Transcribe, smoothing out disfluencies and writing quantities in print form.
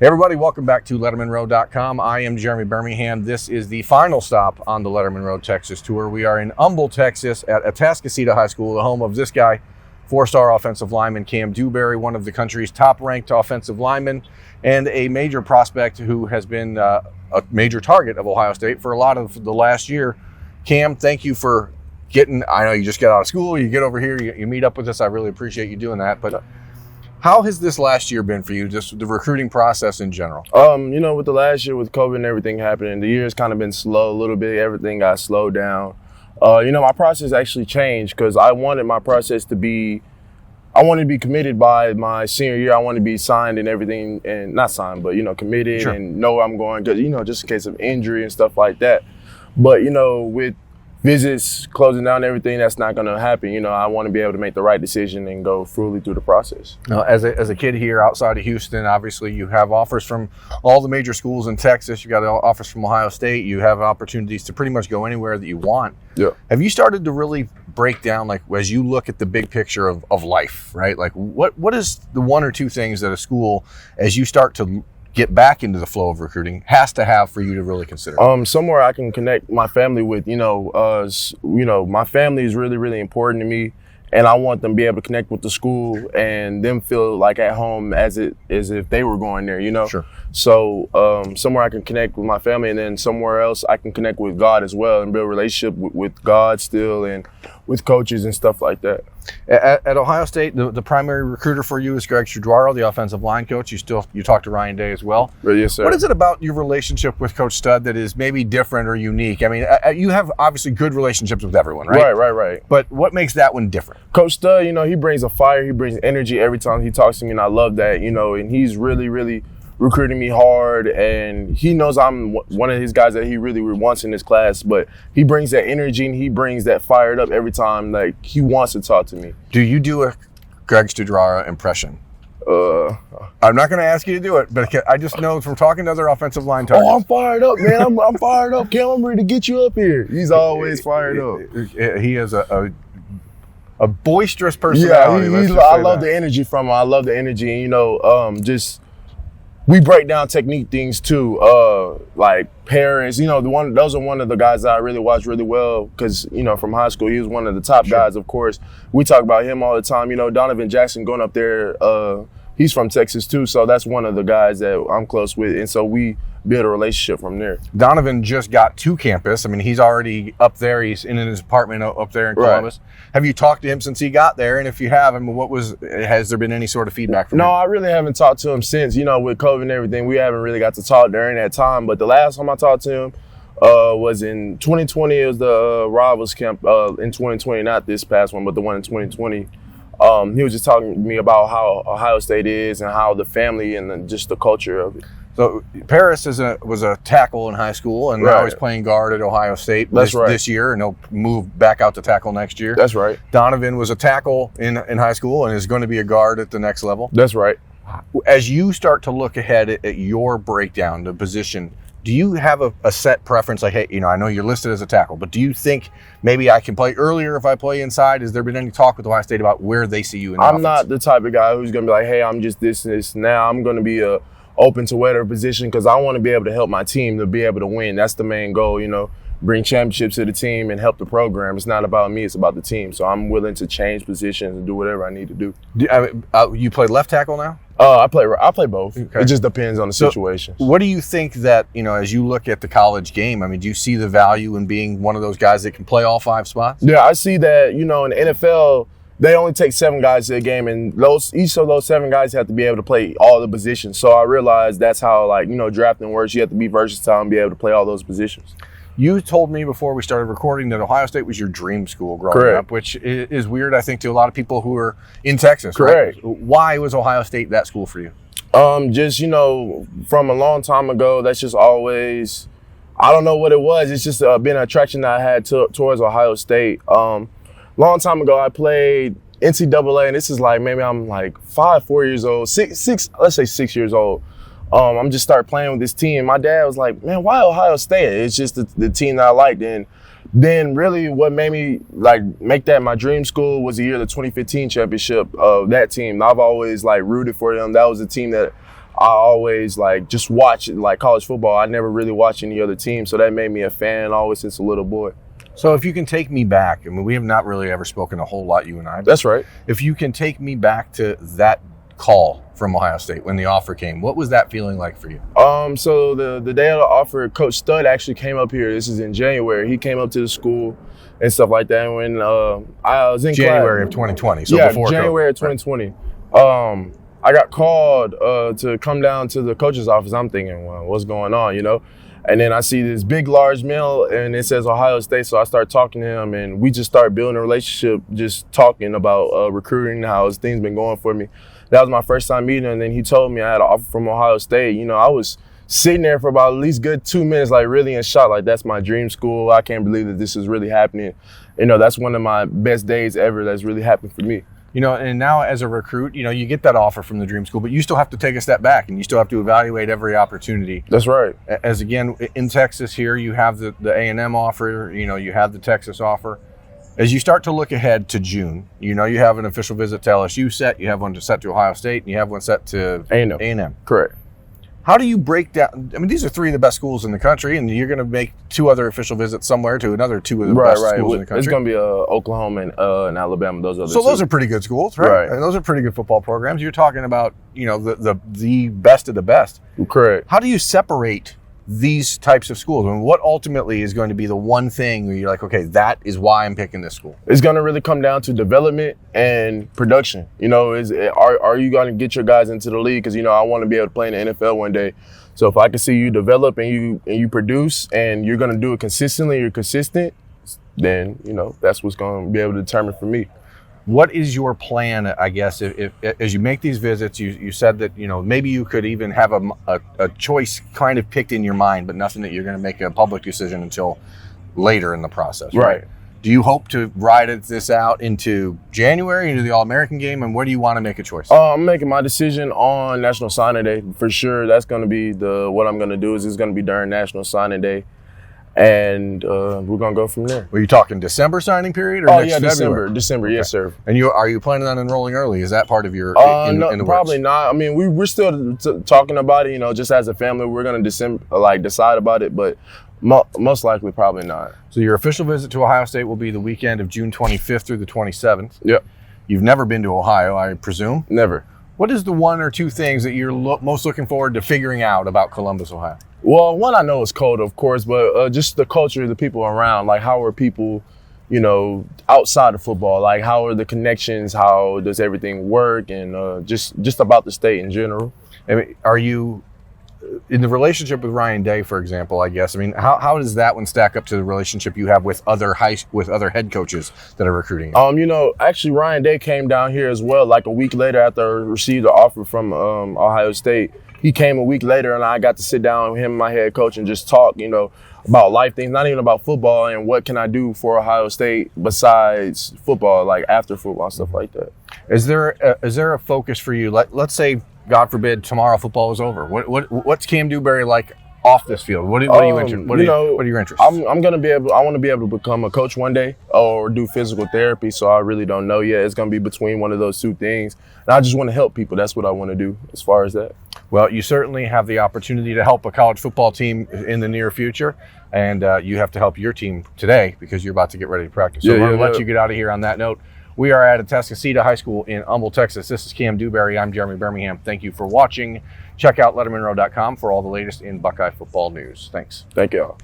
Hey everybody, welcome back to LettermenRow.com. I am Jeremy Birmingham. This is the final stop on the Lettermen Row Texas tour. We are in Humble, Texas at Atascocita High School, the home of this guy, four-star offensive lineman Kam Dewberry, one of the country's top-ranked offensive linemen, and a major prospect who has been a major target of Ohio State for a lot of the last year. Kam, thank you for I know you just got out of school, you get over here, you meet up with us. I really appreciate you doing that. But how has this last year been for you, just the recruiting process in general? With the last year with COVID and everything happening, the year's kind of been slow a little bit. Everything got slowed down. My process actually changed because I wanted my process to be committed by my senior year. I wanted to be signed and everything, and not signed, but, committed. Sure. And know where I'm going because, just in case of injury and stuff like that. But, with visits closing down everything, that's not going to happen. I want to be able to make the right decision and go fully through the process. Now, as a kid here outside of Houston, obviously you have offers from all the major schools in Texas. You got offers from Ohio State. You have opportunities to pretty much go anywhere that you want. Yeah. Have you started to really break down, like, as you look at the big picture of life, right? Like, what is the one or two things that a school, as you start to get back into the flow of recruiting, has to have for you to really consider? Somewhere I can connect my family with. My family is really, really important to me, and I want them to be able to connect with the school and them feel like at home as if they were going there. Sure. So somewhere I can connect with my family, and then somewhere else I can connect with God as well and build a relationship with God still and with coaches and stuff like that. At Ohio State, the primary recruiter for you is Greg Studrawa, the offensive line coach. You talk to Ryan Day as well. Yes, sir. What is it about your relationship with Coach Stud that is maybe different or unique? I mean, you have obviously good relationships with everyone, right? Right. But what makes that one different? Coach Stud, he brings a fire, he brings energy every time he talks to me, and I love that, and he's really, really recruiting me hard, and he knows I'm one of his guys that he really wants in his class, but he brings that energy and he brings that fired up every time, like, he wants to talk to me. Do you do a Greg Studrawa impression? I'm not going to ask you to do it, but I just know from talking to other offensive line targets. Oh, I'm fired up, man. I'm fired up. Cam, I'm ready to get you up here. He's always fired up. He has a boisterous personality. Yeah, I love the energy from him. I love the energy, and, we break down technique things too, like parents. Those are one of the guys that I really watch really well because, from high school, he was one of the top guys, of course. We talk about him all the time. Donovan Jackson going up there, he's from Texas too, so that's one of the guys that I'm close with, and so we build a relationship from there. Donovan just got to campus. I mean, he's already up there. He's in his apartment up there in Columbus. Right. Have you talked to him since he got there? And if you have, has there been any sort of feedback from him? No, I really haven't talked to him since. With COVID and everything, we haven't really got to talk during that time. But the last time I talked to him was in 2020. It was the Rivals camp in 2020, not this past one, but the one in 2020. He was just talking to me about how Ohio State is and how the family and just the culture of it. So Paris was a tackle in high school, and now he's playing guard at Ohio State this year, and he'll move back out to tackle next year. That's right. Donovan was a tackle in high school and is going to be a guard at the next level. That's right. As you start to look ahead at your breakdown, the position, do you have a set preference? Like, hey, I know you're listed as a tackle, but do you think maybe I can play earlier if I play inside? Has there been any talk with Ohio State about where they see you in the offense? I'm not the type of guy who's going to be like, hey, I'm just this and this. Now I'm going to be open to whatever position because I want to be able to help my team to be able to win. That's the main goal, bring championships to the team and help the program. It's not about me, it's about the team. So I'm willing to change positions and do whatever I need to do. You play left tackle now? I play both. Okay. It just depends on the situation. What do you think that, as you look at the college game, do you see the value in being one of those guys that can play all five spots? Yeah, I see that, in the NFL, they only take 7 guys to a game, and each of those 7 guys have to be able to play all the positions. So I realized that's how, drafting works. You have to be versatile and be able to play all those positions. You told me before we started recording that Ohio State was your dream school growing up, which is weird, I think, to a lot of people who are in Texas. Correct. Right? Why was Ohio State that school for you? From a long time ago, that's just always, I don't know what it was. It's just been an attraction that I had towards Ohio State. Long time ago, I played NCAA, and this is maybe I'm 4 years old, let's say 6 years old. I'm just started playing with this team. My dad was like, man, why Ohio State? It's just the team that I liked. And then really what made me make that my dream school was the year of the 2015 championship of that team. I've always rooted for them. That was a team that I always like just watch like college football. I never really watched any other team, so that made me a fan always since a little boy. So if you can take me back, I mean, we have not really ever spoken a whole lot, you and I. That's right. If you can take me back to that call from Ohio State when the offer came, what was that feeling like for you? So the day of the offer, Coach Stud actually came up here. This is in January. He came up to the school and stuff like that. And when I was in January class, of 2020, so yeah, before January COVID. of 2020. I got called to come down to the coach's office. I'm thinking, well, what's going on, you know? And then I see this big, large mail, and it says Ohio State. So I start talking to him, and we just start building a relationship, just talking about recruiting, how things been going for me. That was my first time meeting him, and then he told me I had an offer from Ohio State. You know, I was sitting there for about at least good 2 minutes, like really in shock. Like, that's my dream school. I can't believe that this is really happening. You know, that's one of my best days ever that's really happened for me. You know, and now as a recruit, you know, you get that offer from the dream school, but you still have to take a step back and you still have to evaluate every opportunity. That's right. As again, in Texas here, you have the A&M offer, you know, you have the Texas offer. As you start to look ahead to June, you know, you have an official visit to LSU set, you have one set to Ohio State, and you have one set to A&M. Correct. How do you break down? I mean, these are three of the best schools in the country, and you're going to make two other official visits somewhere to another two of the best schools in the country. It's going to be Oklahoma and Alabama. Those are pretty good schools, right? And those are pretty good football programs. You're talking about, you know, the best of the best. Correct. How do you separate these types of schools? I mean, what ultimately is going to be the one thing where you're like, okay, that is why I'm picking this school? It's going to really come down to development and production. You know, are you going to get your guys into the league? Because, you know, I want to be able to play in the NFL one day. So if I can see you develop and you produce and you're going to do it consistently, you're consistent, then, you know, that's what's going to be able to determine for me. What is your plan, I guess, if as you make these visits, you said that, you know, maybe you could even have a choice kind of picked in your mind, but nothing that you're going to make a public decision until later in the process, right? Do you hope to ride this out into January, into the All-American game, and where do you want to make a choice? I'm making my decision on National Signing Day. For sure, that's going to be what I'm going to do is it's going to be during National Signing Day. And we're going to go from there. Were you talking December signing period or next February? December, okay. Yes, sir. And are you planning on enrolling early? Is that part of your no, probably not. I mean, we're still talking about it, you know, just as a family. We're going to decide about it, but most likely probably not. So your official visit to Ohio State will be the weekend of June 25th through the 27th. Yep. You've never been to Ohio, I presume? Never. What is the one or two things that you're most looking forward to figuring out about Columbus, Ohio? Well, one I know is cold, of course, but just the culture, the people around. Like, how are people, you know, outside of football? Like, how are the connections? How does everything work? And just about the state in general. I mean, are you in the relationship with Ryan Day, for example? I guess. I mean, how does that one stack up to the relationship you have with other head coaches that are recruiting? You know, actually, Ryan Day came down here as well. Like a week later, after I received the offer from Ohio State. He came a week later, and I got to sit down with him and my head coach and just talk, you know, about life things, not even about football, and what can I do for Ohio State besides football, like after football, stuff like that. Is there a focus for you? Let's say, God forbid, tomorrow football is over. What's Kam Dewberry like off this field? What are you interested? What are your interests? I'm gonna be able. I want to be able to become a coach one day or do physical therapy. So I really don't know yet. It's gonna be between one of those two things. And I just want to help people. That's what I want to do as far as that. Well, you certainly have the opportunity to help a college football team in the near future, and you have to help your team today because you're about to get ready to practice. So I'm going to let you get out of here on that note. We are at Atascocita High School in Humble, Texas. This is Kam Dewberry. I'm Jeremy Birmingham. Thank you for watching. Check out lettermenrow.com for all the latest in Buckeye football news. Thanks. Thank you all.